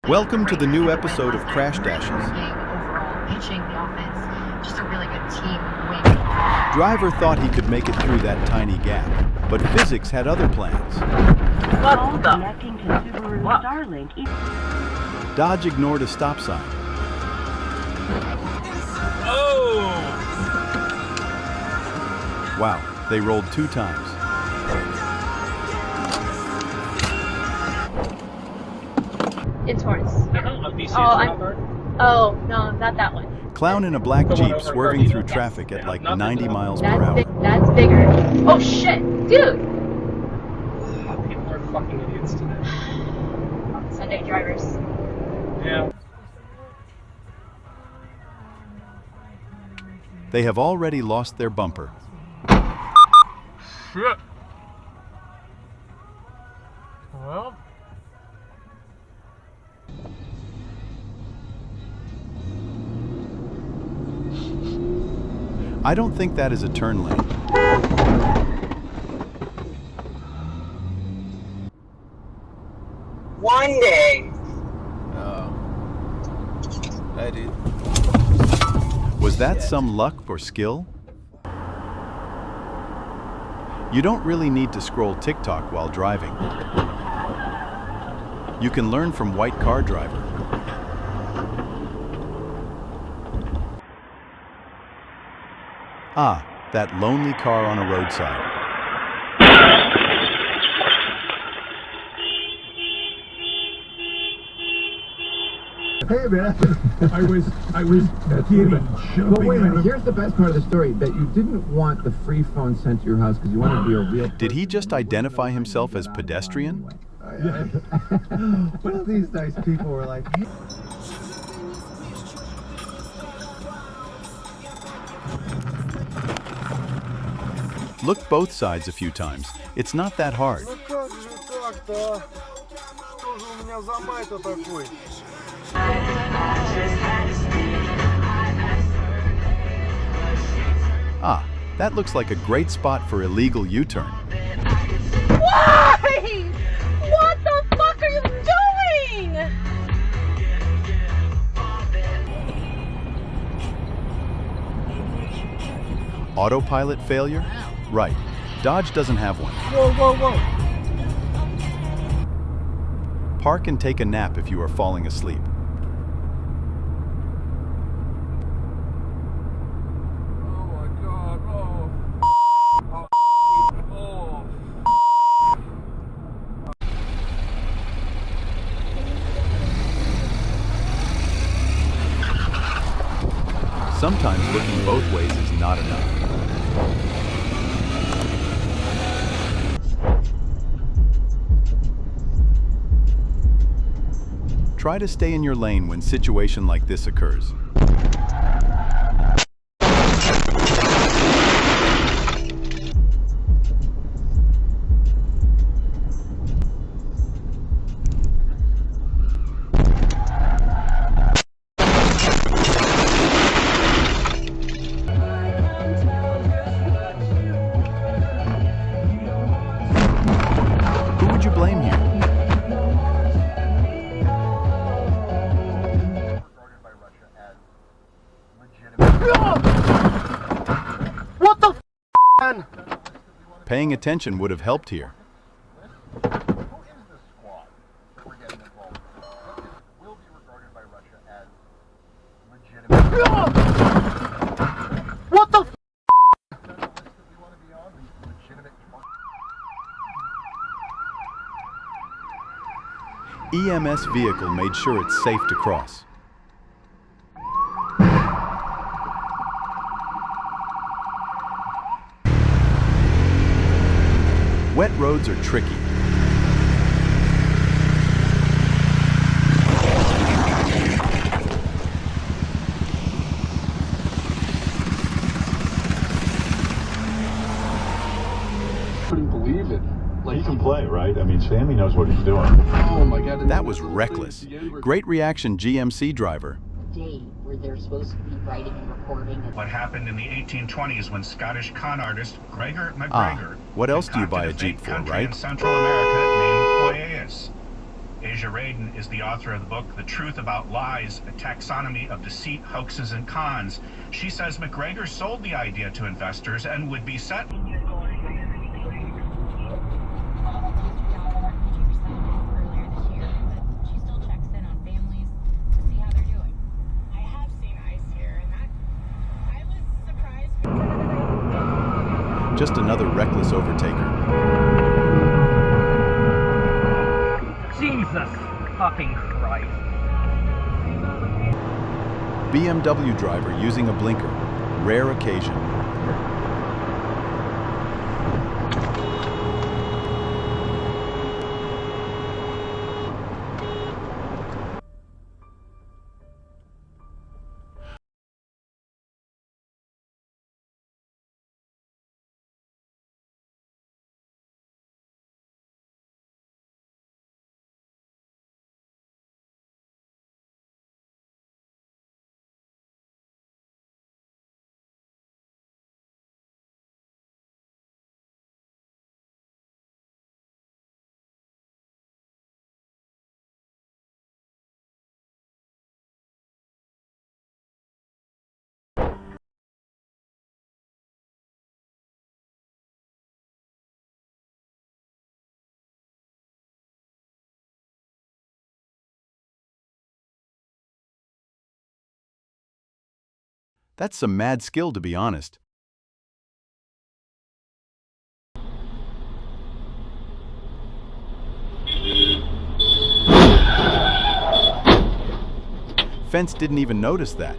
Welcome to the new episode of Crash Dashes. Overall, pitching the offense, just a really good team win. Driver thought he could make it through that tiny gap, but physics had other plans. What the? Connecting to Subaru What? Starlink. Dodge ignored a stop sign. Oh! Wow, they rolled 2 times. It's Horse. A BC Oh, no, not that one. Clown in a black Jeep swerving through traffic at like 90 miles per hour. That's bigger. Oh shit, dude! People are fucking idiots today. Sunday drivers. Yeah. They have already lost their bumper. Shit. Well. I don't think that is a turn lane. One day. Oh. Hey, dude. Was that some luck or skill? You don't really need to scroll TikTok while driving. You can learn from White Car Driver. Ah, that lonely car on a roadside. Hey man, I was kidding. But wait a minute, here's the best part of the story, that you didn't want the free phone sent to your house because you wanted to be a real Did he just identify himself as pedestrian? What if these nice people were like, hey. Look both sides a few times. It's not that hard. Ah, that looks like a great spot for illegal U-turn. Why? What the fuck are you doing? Autopilot failure? Right. Dodge doesn't have one. Whoa, whoa, whoa. Park and take a nap if you are falling asleep. Oh my god. Sometimes looking both ways is not enough. Try to stay in your lane when situation like this occurs. Who would you blame here? What the man? Paying attention would have helped here. What the EMS vehicle made sure it's safe to cross. Wet roads are tricky. Couldn't believe it. Like, he can play, right? I mean, Sammy knows what he's doing. Oh my God. That was reckless. Great reaction, GMC driver. Day where they're supposed to be writing and recording. What happened in the 1820s when Scottish con artist Gregor MacGregor What else do you buy a concocted Jeep fake for, country right? in Central America named Poyais. Asia Radin is the author of the book The Truth About Lies, A Taxonomy of Deceit, Hoaxes, and Cons. She says McGregor sold the idea to investors and would be set. Just another reckless overtaker. Jesus fucking Christ. BMW driver using a blinker. Rare occasion. That's some mad skill, to be honest. Fence didn't even notice that.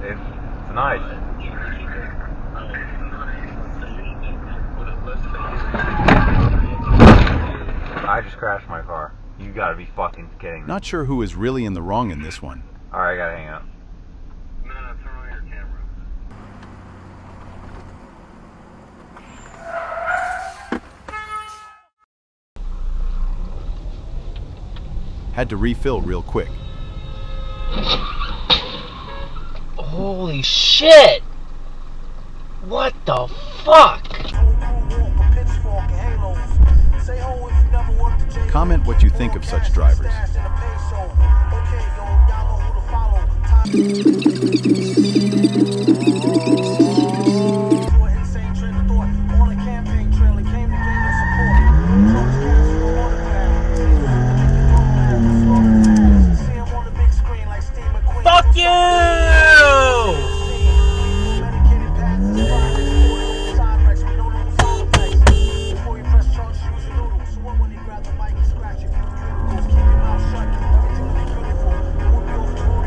It's nice. I just crashed my car. You gotta be fucking kidding me. Not sure who is really in the wrong in this one. Alright, I gotta hang up. No, turn on your camera. Had to refill real quick. Holy shit! What the fuck? Comment what you think of such drivers.